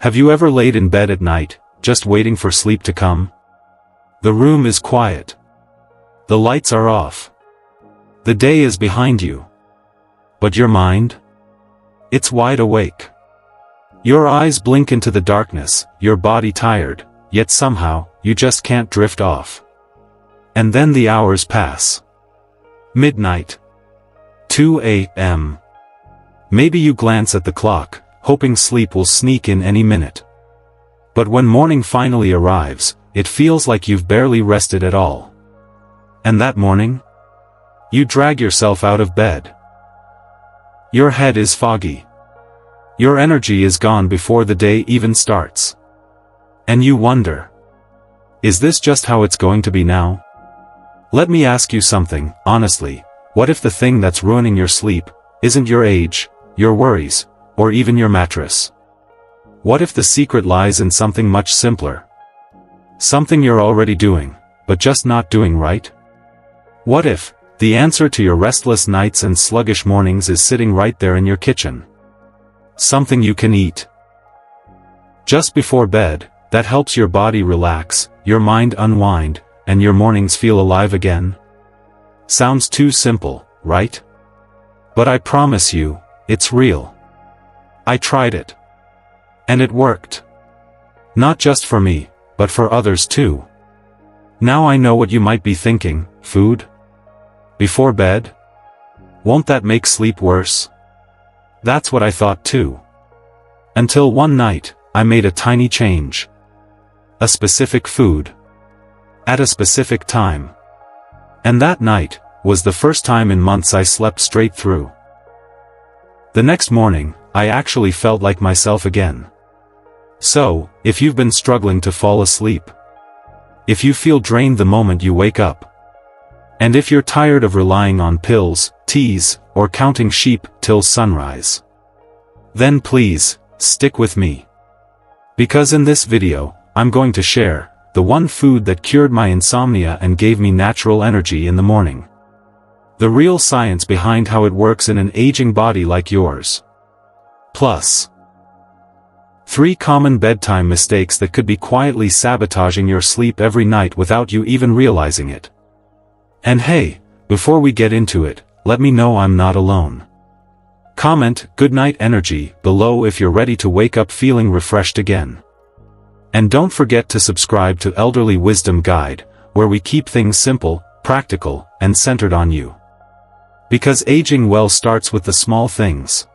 Have you ever laid in bed at night, just waiting for sleep to come? The room is quiet. The lights are off. The day is behind you. But your mind? It's wide awake. Your eyes blink into the darkness, your body tired, yet somehow, you just can't drift off. And then the hours pass. Midnight. 2 a.m. Maybe you glance at the clock, hoping sleep will sneak in any minute. But when morning finally arrives, it feels like you've barely rested at all. And that morning? You drag yourself out of bed. Your head is foggy. Your energy is gone before the day even starts. And you wonder, is this just how it's going to be now? Let me ask you something, honestly. What if the thing that's ruining your sleep isn't your age, your worries, or even your mattress? What if the secret lies in something much simpler? Something you're already doing, but just not doing right? What if the answer to your restless nights and sluggish mornings is sitting right there in your kitchen? Something you can eat just before bed, that helps your body relax, your mind unwind, and your mornings feel alive again? Sounds too simple, right? But I promise you, it's real. I tried it. And it worked. Not just for me, but for others too. Now I know what you might be thinking. Food? Before bed? Won't that make sleep worse? That's what I thought too. Until one night, I made a tiny change. A specific food. At a specific time. And that night was the first time in months I slept straight through. The next morning, I actually felt like myself again. So, if you've been struggling to fall asleep, if you feel drained the moment you wake up, and if you're tired of relying on pills, teas, or counting sheep till sunrise, then please, stick with me. Because in this video, I'm going to share the one food that cured my insomnia and gave me natural energy in the morning. The real science behind how it works in an aging body like yours. Plus, 3 common bedtime mistakes that could be quietly sabotaging your sleep every night without you even realizing it. And hey, before we get into it, let me know I'm not alone. Comment "Goodnight Energy" below if you're ready to wake up feeling refreshed again. And don't forget to subscribe to Elderly Wisdom Guide, where we keep things simple, practical, and centered on you. Because aging well starts with the small things.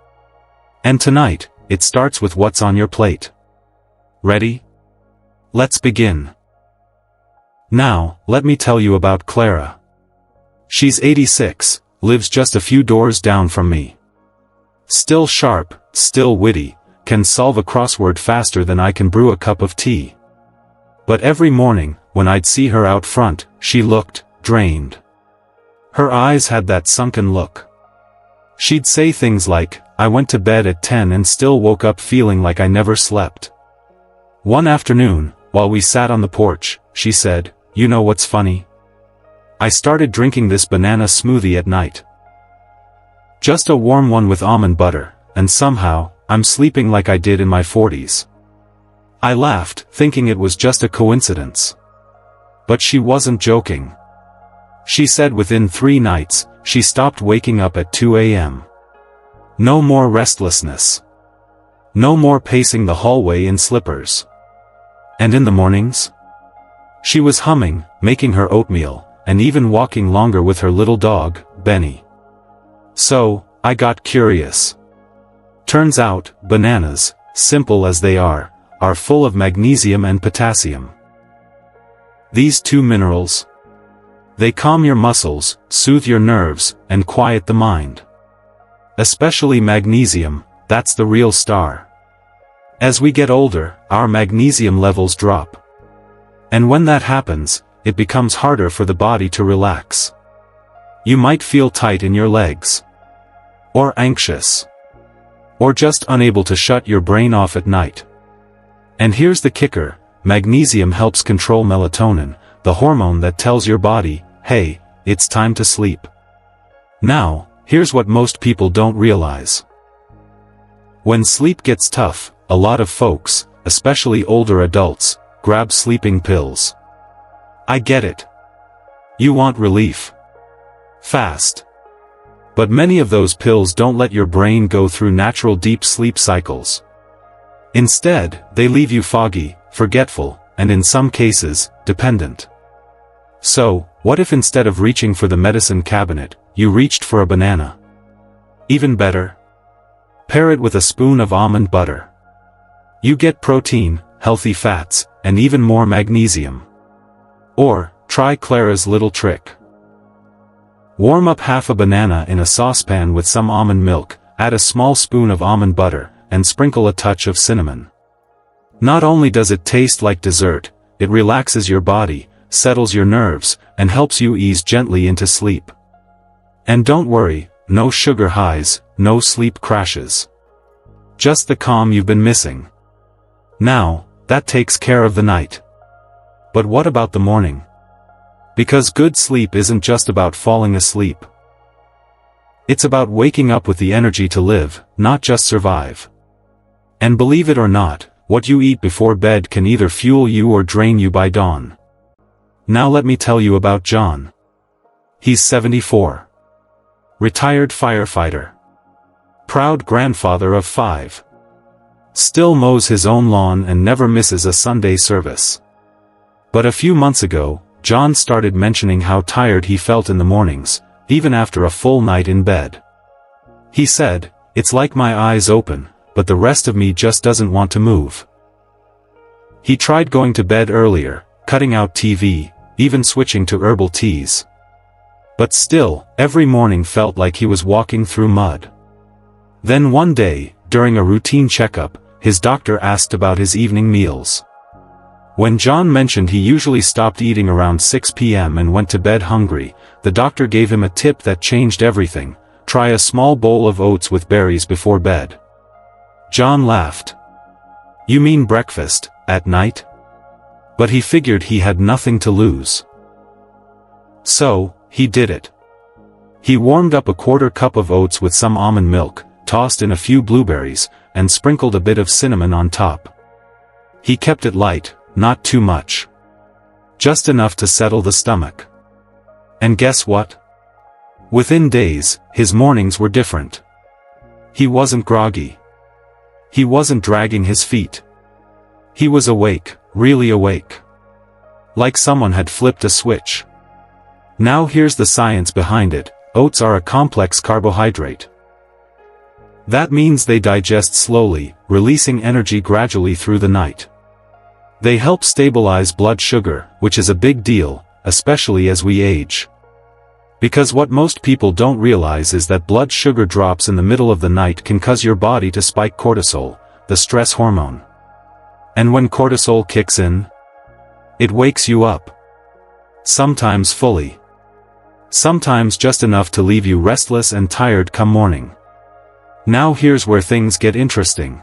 And tonight, it starts with what's on your plate. Ready? Let's begin. Now, let me tell you about Clara. She's 86, lives just a few doors down from me. Still sharp, still witty, can solve a crossword faster than I can brew a cup of tea. But every morning, when I'd see her out front, she looked drained. Her eyes had that sunken look. She'd say things like, "I went to bed at 10 and still woke up feeling like I never slept." One afternoon, while we sat on the porch, she said, "You know what's funny? I started drinking this banana smoothie at night. Just a warm one with almond butter, and somehow, I'm sleeping like I did in my 40s. I laughed, thinking it was just a coincidence. But she wasn't joking. She said within 3 nights, she stopped waking up at 2 a.m. No more restlessness. No more pacing the hallway in slippers. And in the mornings? She was humming, making her oatmeal, and even walking longer with her little dog, Benny. So, I got curious. Turns out, bananas, simple as they are full of magnesium and potassium. These 2 minerals, they calm your muscles, soothe your nerves, and quiet the mind. Especially magnesium, that's the real star. As we get older, our magnesium levels drop. And when that happens, it becomes harder for the body to relax. You might feel tight in your legs. Or anxious. Or just unable to shut your brain off at night. And here's the kicker, magnesium helps control melatonin, the hormone that tells your body, hey, it's time to sleep. Now, here's what most people don't realize. When sleep gets tough, a lot of folks, especially older adults, grab sleeping pills. I get it. You want relief. Fast. But many of those pills don't let your brain go through natural deep sleep cycles. Instead, they leave you foggy, forgetful, and in some cases, dependent. So, what if instead of reaching for the medicine cabinet, you reached for a banana? Even better. Pair it with a spoon of almond butter. You get protein, healthy fats, and even more magnesium. Or, try Clara's little trick. Warm up half a banana in a saucepan with some almond milk, add a small spoon of almond butter, and sprinkle a touch of cinnamon. Not only does it taste like dessert, it relaxes your body, settles your nerves, and helps you ease gently into sleep. And don't worry, no sugar highs, no sleep crashes. Just the calm you've been missing. Now, that takes care of the night. But what about the morning? Because good sleep isn't just about falling asleep. It's about waking up with the energy to live, not just survive. And believe it or not, what you eat before bed can either fuel you or drain you by dawn. Now let me tell you about John. He's 74. Retired firefighter. Proud grandfather of 5. Still mows his own lawn and never misses a Sunday service. But a few months ago, John started mentioning how tired he felt in the mornings, even after a full night in bed. He said, "It's like my eyes open, but the rest of me just doesn't want to move." He tried going to bed earlier, cutting out TV, even switching to herbal teas. But still, every morning felt like he was walking through mud. Then one day, during a routine checkup, his doctor asked about his evening meals. When John mentioned he usually stopped eating around 6 p.m. and went to bed hungry, the doctor gave him a tip that changed everything: try a small bowl of oats with berries before bed. John laughed. "You mean breakfast, at night?" But he figured he had nothing to lose. So, he did it. He warmed up a quarter cup of oats with some almond milk, tossed in a few blueberries, and sprinkled a bit of cinnamon on top. He kept it light, not too much. Just enough to settle the stomach. And guess what? Within days, his mornings were different. He wasn't groggy. He wasn't dragging his feet. He was awake, really awake. Like someone had flipped a switch. Now here's the science behind it: oats are a complex carbohydrate. That means they digest slowly, releasing energy gradually through the night. They help stabilize blood sugar, which is a big deal, especially as we age. Because what most people don't realize is that blood sugar drops in the middle of the night can cause your body to spike cortisol, the stress hormone. And when cortisol kicks in, it wakes you up. Sometimes fully. Sometimes just enough to leave you restless and tired come morning. Now here's where things get interesting.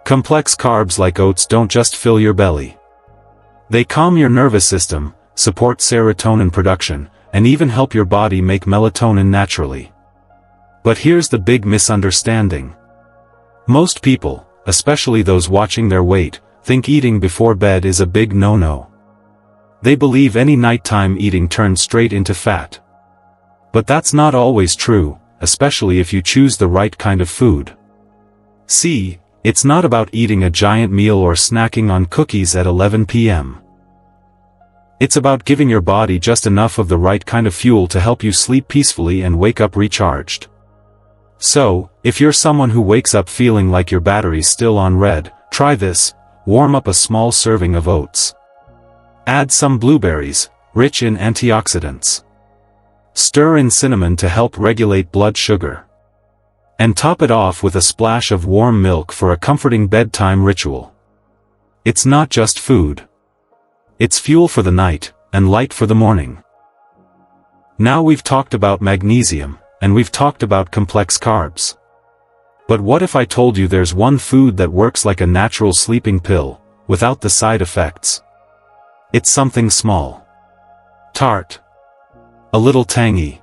Complex carbs like oats don't just fill your belly. They calm your nervous system, support serotonin production, and even help your body make melatonin naturally. But here's the big misunderstanding. Most people, especially those watching their weight, think eating before bed is a big no-no. They believe any nighttime eating turns straight into fat. But that's not always true, especially if you choose the right kind of food. See, it's not about eating a giant meal or snacking on cookies at 11 p.m. It's about giving your body just enough of the right kind of fuel to help you sleep peacefully and wake up recharged. So, if you're someone who wakes up feeling like your battery's still on red, try this: warm up a small serving of oats. Add some blueberries, rich in antioxidants. Stir in cinnamon to help regulate blood sugar. And top it off with a splash of warm milk for a comforting bedtime ritual. It's not just food. It's fuel for the night, and light for the morning. Now we've talked about magnesium, and we've talked about complex carbs. But what if I told you there's one food that works like a natural sleeping pill, without the side effects? It's something small. Tart. A little tangy.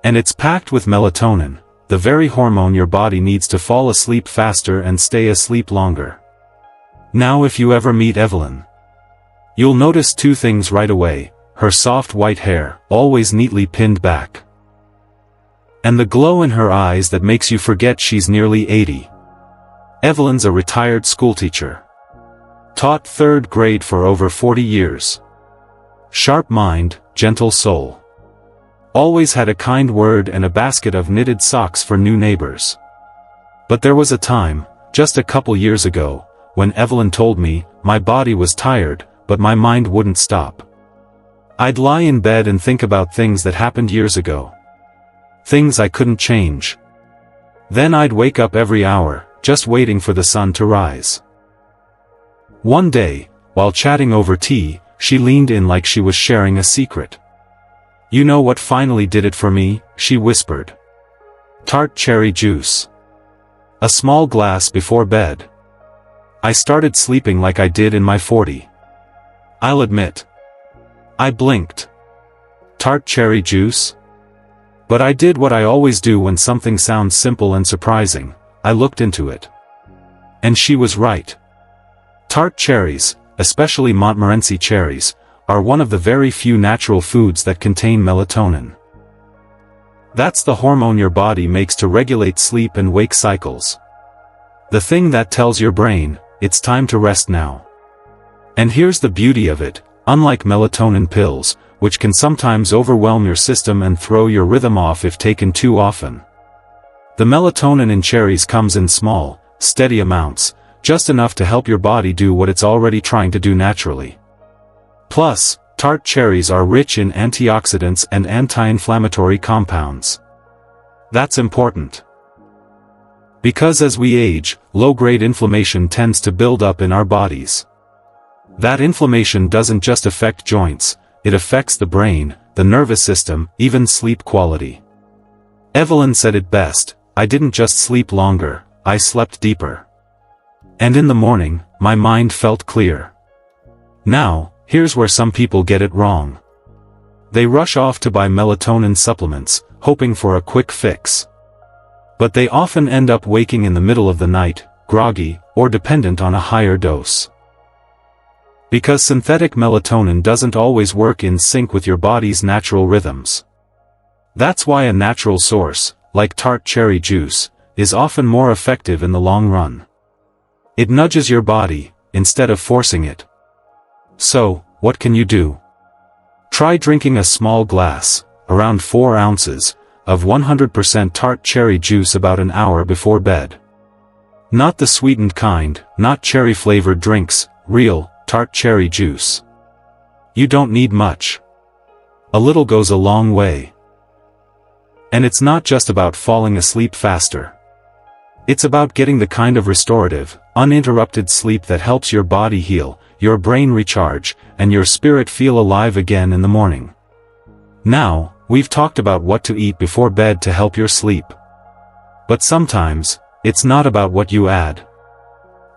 And it's packed with melatonin, the very hormone your body needs to fall asleep faster and stay asleep longer. Now if you ever meet Evelyn, you'll notice two things right away: her soft white hair, always neatly pinned back, and the glow in her eyes that makes you forget she's nearly 80. Evelyn's a retired schoolteacher. Taught 3rd grade for over 40 years. Sharp mind, gentle soul. Always had a kind word and a basket of knitted socks for new neighbors. But there was a time, just a couple years ago, when Evelyn told me, my body was tired, but my mind wouldn't stop. I'd lie in bed and think about things that happened years ago. Things I couldn't change. Then I'd wake up every hour, just waiting for the sun to rise. One day, while chatting over tea, she leaned in like she was sharing a secret. "You know what finally did it for me?" she whispered. "Tart cherry juice. A small glass before bed. I started sleeping like I did in my 40s. I'll admit. I blinked. Tart cherry juice? But I did what I always do when something sounds simple and surprising. I looked into it. And she was right. Tart cherries, especially Montmorency cherries, are one of the very few natural foods that contain melatonin. That's the hormone your body makes to regulate sleep and wake cycles. The thing that tells your brain, it's time to rest now. And here's the beauty of it: unlike melatonin pills, which can sometimes overwhelm your system and throw your rhythm off if taken too often, the melatonin in cherries comes in small, steady amounts, just enough to help your body do what it's already trying to do naturally. Plus, tart cherries are rich in antioxidants and anti-inflammatory compounds. That's important. Because as we age, low-grade inflammation tends to build up in our bodies. That inflammation doesn't just affect joints, it affects the brain, the nervous system, even sleep quality. Evelyn said it best: "I didn't just sleep longer, I slept deeper. And in the morning, my mind felt clear." Now, here's where some people get it wrong. They rush off to buy melatonin supplements, hoping for a quick fix. But they often end up waking in the middle of the night, groggy, or dependent on a higher dose. Because synthetic melatonin doesn't always work in sync with your body's natural rhythms. That's why a natural source, like tart cherry juice, is often more effective in the long run. It nudges your body, instead of forcing it. So, what can you do? Try drinking a small glass, around 4 ounces, of 100% tart cherry juice about an hour before bed. Not the sweetened kind, not cherry-flavored drinks, real, tart cherry juice. You don't need much. A little goes a long way. And it's not just about falling asleep faster. It's about getting the kind of restorative, uninterrupted sleep that helps your body heal, your brain recharge, and your spirit feel alive again in the morning. Now, we've talked about what to eat before bed to help your sleep. But sometimes, it's not about what you add.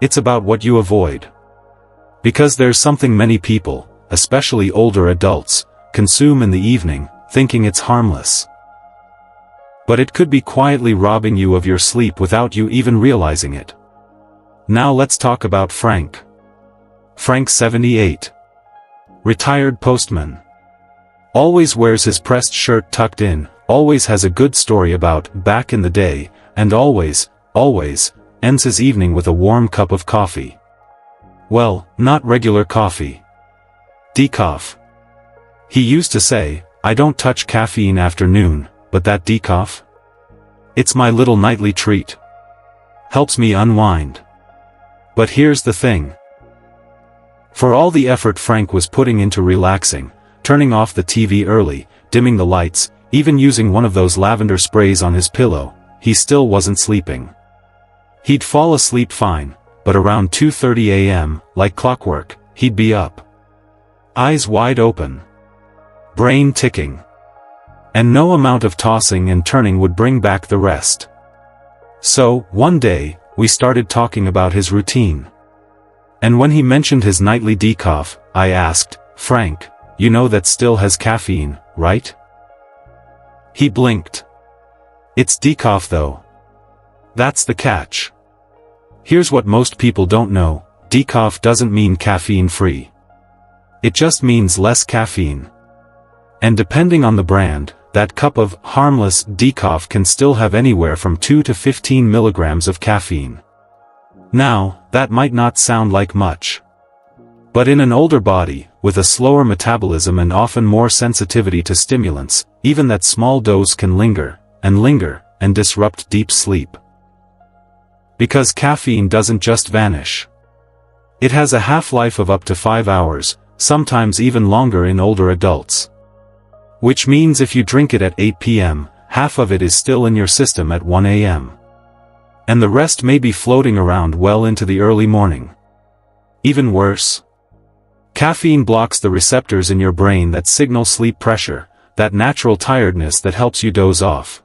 It's about what you avoid. Because there's something many people, especially older adults, consume in the evening, thinking it's harmless. But it could be quietly robbing you of your sleep without you even realizing it. Now let's talk about Frank. Frank's 78. Retired postman. Always wears his pressed shirt tucked in, always has a good story about back in the day, and always ends his evening with a warm cup of coffee. Well, not regular coffee. Decaf. He used to say, "I don't touch caffeine after noon, but that decaf? It's my little nightly treat. Helps me unwind." But here's the thing. For all the effort Frank was putting into relaxing, turning off the TV early, dimming the lights, even using one of those lavender sprays on his pillow, he still wasn't sleeping. He'd fall asleep fine, but around 2:30 a.m., like clockwork, he'd be up. Eyes wide open. Brain ticking. And no amount of tossing and turning would bring back the rest. So, one day, we started talking about his routine. And when he mentioned his nightly decaf, I asked, "Frank, you know that still has caffeine, right?" He blinked. "It's decaf though. That's the catch. Here's what most people don't know, decaf doesn't mean caffeine-free. It just means less caffeine. And depending on the brand, that cup of harmless decaf can still have anywhere from 2 to 15 milligrams of caffeine. Now, that might not sound like much. But in an older body, with a slower metabolism and often more sensitivity to stimulants, even that small dose can linger, and disrupt deep sleep. Because caffeine doesn't just vanish. It has a half-life of up to 5 hours, sometimes even longer in older adults. Which means if you drink it at 8 p.m., half of it is still in your system at 1 a.m. And the rest may be floating around well into the early morning. Even worse, caffeine blocks the receptors in your brain that signal sleep pressure, that natural tiredness that helps you doze off.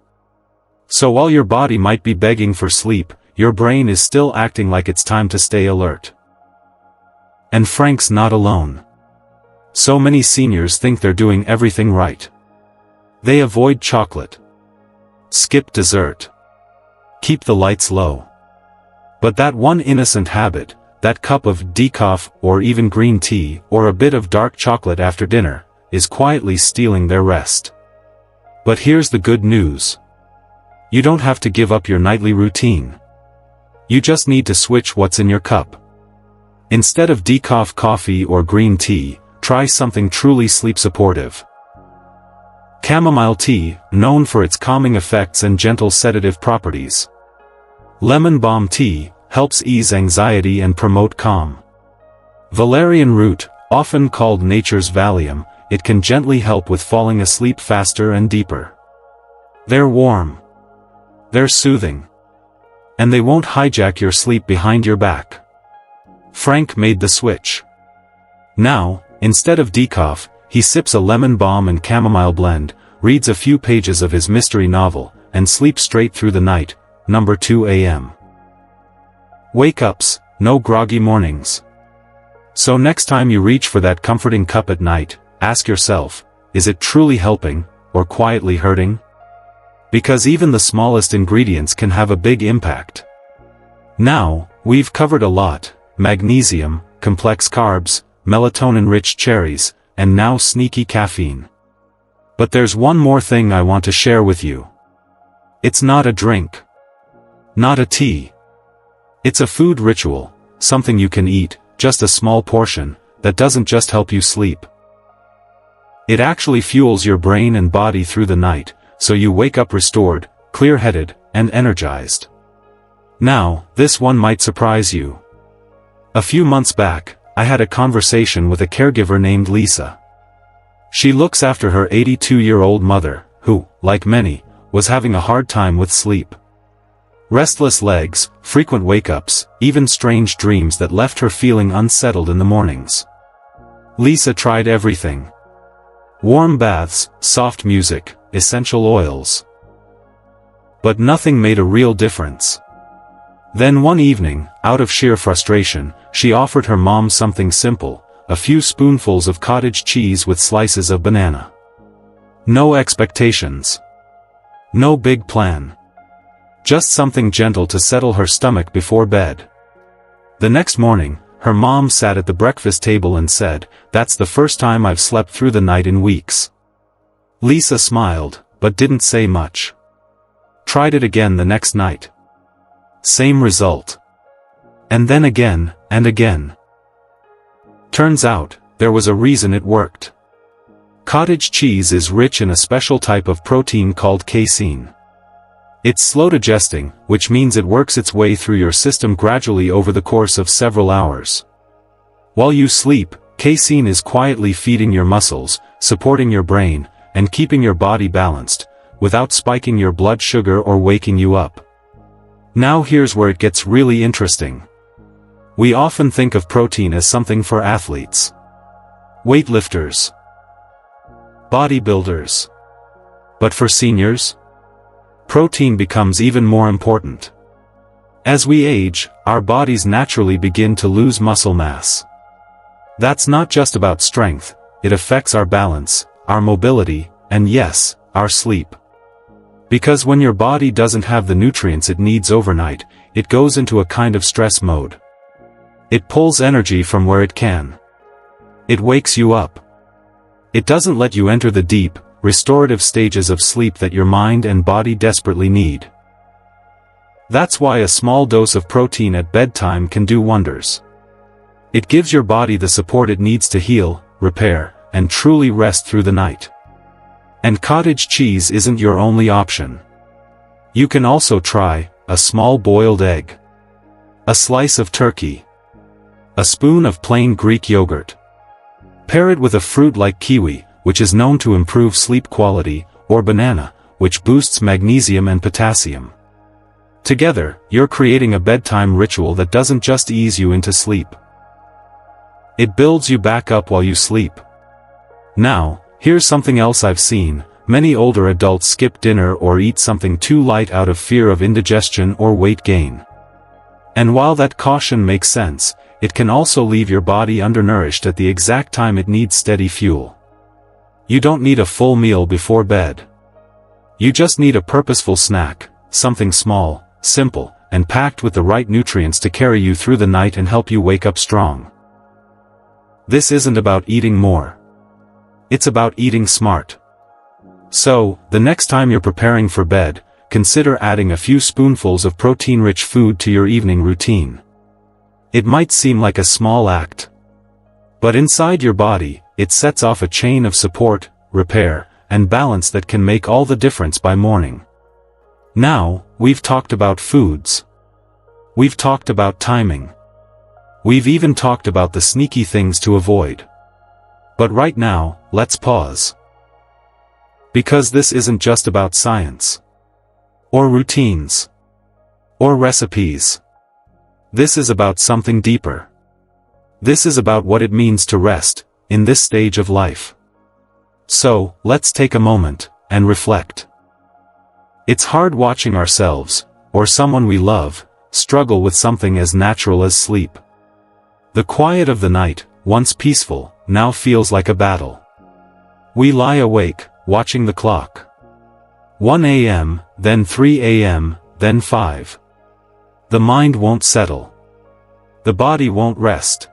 So while your body might be begging for sleep, your brain is still acting like it's time to stay alert. And Frank's not alone. So many seniors think they're doing everything right. They avoid chocolate, skip dessert, keep the lights low. But that one innocent habit, that cup of decaf or even green tea or a bit of dark chocolate after dinner, is quietly stealing their rest. But here's the good news. You don't have to give up your nightly routine. You just need to switch what's in your cup. Instead of decaf coffee or green tea, try something truly sleep-supportive. Chamomile tea, known for its calming effects and gentle sedative properties. Lemon balm tea helps ease anxiety and promote calm. Valerian root, often called nature's Valium, it can gently help with falling asleep faster and deeper. They're warm. They're soothing. And they won't hijack your sleep behind your back. Frank made the switch. Now, instead of decaf, he sips a lemon balm and chamomile blend, reads a few pages of his mystery novel, and sleeps straight through the night, number 2 a.m. Wake-ups, no groggy mornings. So next time you reach for that comforting cup at night, ask yourself, is it truly helping, or quietly hurting? Because even the smallest ingredients can have a big impact. Now, we've covered a lot: magnesium, complex carbs, melatonin-rich cherries, and now sneaky caffeine. But there's one more thing I want to share with you. It's not a drink. Not a tea. It's a food ritual, something you can eat, just a small portion, that doesn't just help you sleep. It actually fuels your brain and body through the night, so you wake up restored, clear-headed, and energized. Now, this one might surprise you. A few months back, I had a conversation with a caregiver named Lisa. She looks after her 82-year-old mother, who, like many, was having a hard time with sleep. Restless legs, frequent wake-ups, even strange dreams that left her feeling unsettled in the mornings. Lisa tried everything. Warm baths, soft music, essential oils. But nothing made a real difference. Then one evening, out of sheer frustration, she offered her mom something simple: a few spoonfuls of cottage cheese with slices of banana. No expectations. No big plan. Just something gentle to settle her stomach before bed. The next morning, her mom sat at the breakfast table and said, "That's the first time I've slept through the night in weeks." Lisa smiled, but didn't say much. Tried it again the next night. Same result. And then again, and again. Turns out, there was a reason it worked. Cottage cheese is rich in a special type of protein called casein. It's slow digesting, which means it works its way through your system gradually over the course of several hours. While you sleep, casein is quietly feeding your muscles, supporting your brain, and keeping your body balanced, without spiking your blood sugar or waking you up. Now here's where it gets really interesting. We often think of protein as something for athletes, weightlifters, bodybuilders. But for seniors, protein becomes even more important. As we age, our bodies naturally begin to lose muscle mass. That's not just about strength, it affects our balance, our mobility, and yes, our sleep. Because when your body doesn't have the nutrients it needs overnight, it goes into a kind of stress mode. It pulls energy from where it can. It wakes you up. It doesn't let you enter the deep, restorative stages of sleep that your mind and body desperately need. That's why a small dose of protein at bedtime can do wonders. It gives your body the support it needs to heal, repair, and truly rest through the night. And cottage cheese isn't your only option. You can also try a small boiled egg, a slice of turkey, a spoon of plain Greek yogurt. Pair it with a fruit like kiwi, which is known to improve sleep quality, or banana, which boosts magnesium and potassium. Together, you're creating a bedtime ritual that doesn't just ease you into sleep. It builds you back up while you sleep. Now, here's something else I've seen. Many older adults skip dinner or eat something too light out of fear of indigestion or weight gain. And while that caution makes sense, it can also leave your body undernourished at the exact time it needs steady fuel. You don't need a full meal before bed. You just need a purposeful snack, something small, simple, and packed with the right nutrients to carry you through the night and help you wake up strong. This isn't about eating more. It's about eating smart. So, the next time you're preparing for bed, consider adding a few spoonfuls of protein-rich food to your evening routine. It might seem like a small act, but inside your body, it sets off a chain of support, repair, and balance that can make all the difference by morning. Now, we've talked about foods. We've talked about timing. We've even talked about the sneaky things to avoid. But right now, let's pause. Because this isn't just about science, or routines, or recipes. This is about something deeper. This is about what it means to rest, in this stage of life. So, let's take a moment, and reflect. It's hard watching ourselves, or someone we love, struggle with something as natural as sleep. The quiet of the night, once peaceful, now feels like a battle. We lie awake, watching the clock. 1 a.m., then 3 a.m., then 5. The mind won't settle. The body won't rest.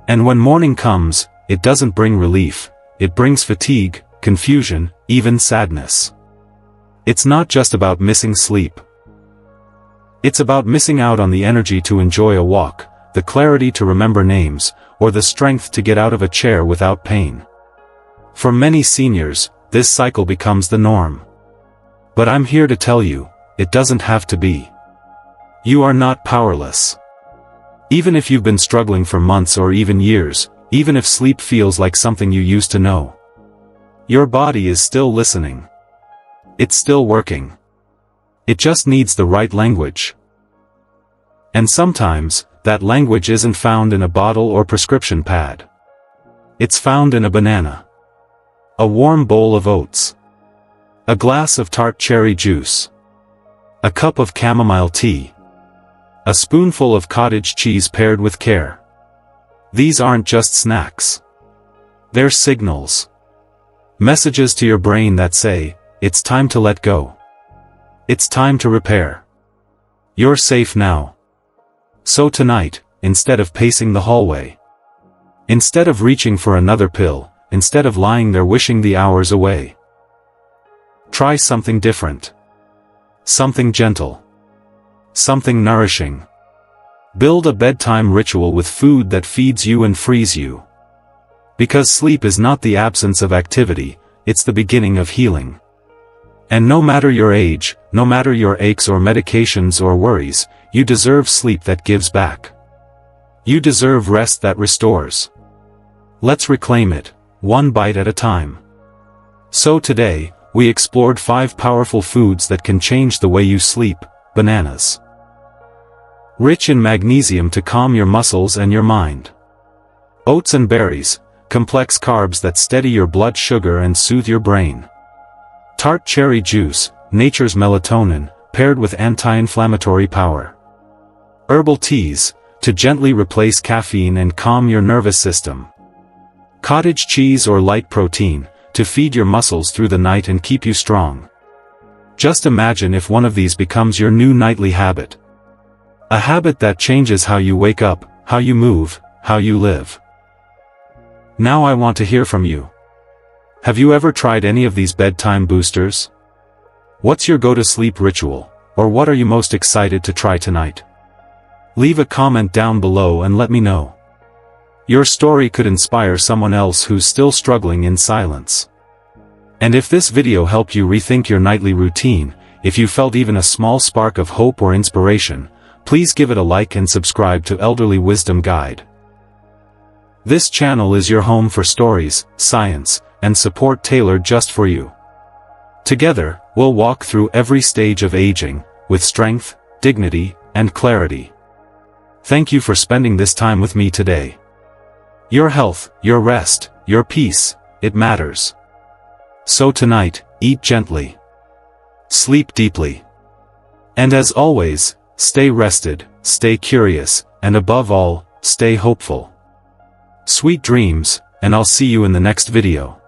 And when morning comes, it doesn't bring relief, it brings fatigue, confusion, even sadness. It's not just about missing sleep. It's about missing out on the energy to enjoy a walk, the clarity to remember names, or the strength to get out of a chair without pain. For many seniors, this cycle becomes the norm. But I'm here to tell you, it doesn't have to be. You are not powerless. Even if you've been struggling for months or even years, even if sleep feels like something you used to know, your body is still listening. It's still working. It just needs the right language. And sometimes, that language isn't found in a bottle or prescription pad. It's found in a banana, a warm bowl of oats, a glass of tart cherry juice, a cup of chamomile tea, a spoonful of cottage cheese paired with care. These aren't just snacks. They're signals. Messages to your brain that say, it's time to let go. It's time to repair. You're safe now. So tonight, instead of pacing the hallway, instead of reaching for another pill, instead of lying there wishing the hours away, try something different. Something gentle. Something nourishing. Build a bedtime ritual with food that feeds you and frees you. Because sleep is not the absence of activity, it's the beginning of healing. And no matter your age, no matter your aches or medications or worries, you deserve sleep that gives back. You deserve rest that restores. Let's reclaim it, one bite at a time. So today, we explored 5 powerful foods that can change the way you sleep. Bananas. Rich in magnesium to calm your muscles and your mind. Oats and berries, complex carbs that steady your blood sugar and soothe your brain. Tart cherry juice, nature's melatonin, paired with anti-inflammatory power. Herbal teas, to gently replace caffeine and calm your nervous system. Cottage cheese or light protein, to feed your muscles through the night and keep you strong. Just imagine if one of these becomes your new nightly habit. A habit that changes how you wake up, how you move, how you live. Now I want to hear from you. Have you ever tried any of these bedtime boosters? What's your go-to-sleep ritual, or what are you most excited to try tonight? Leave a comment down below and let me know. Your story could inspire someone else who's still struggling in silence. And if this video helped you rethink your nightly routine, if you felt even a small spark of hope or inspiration, please give it a like and subscribe to Elderly Wisdom Guide. This channel is your home for stories, science, and support tailored just for you. Together, we'll walk through every stage of aging, with strength, dignity, and clarity. Thank you for spending this time with me today. Your health, your rest, your peace, it matters. So tonight, eat gently. Sleep deeply. And as always, stay rested, stay curious, and above all, stay hopeful. Sweet dreams, and I'll see you in the next video.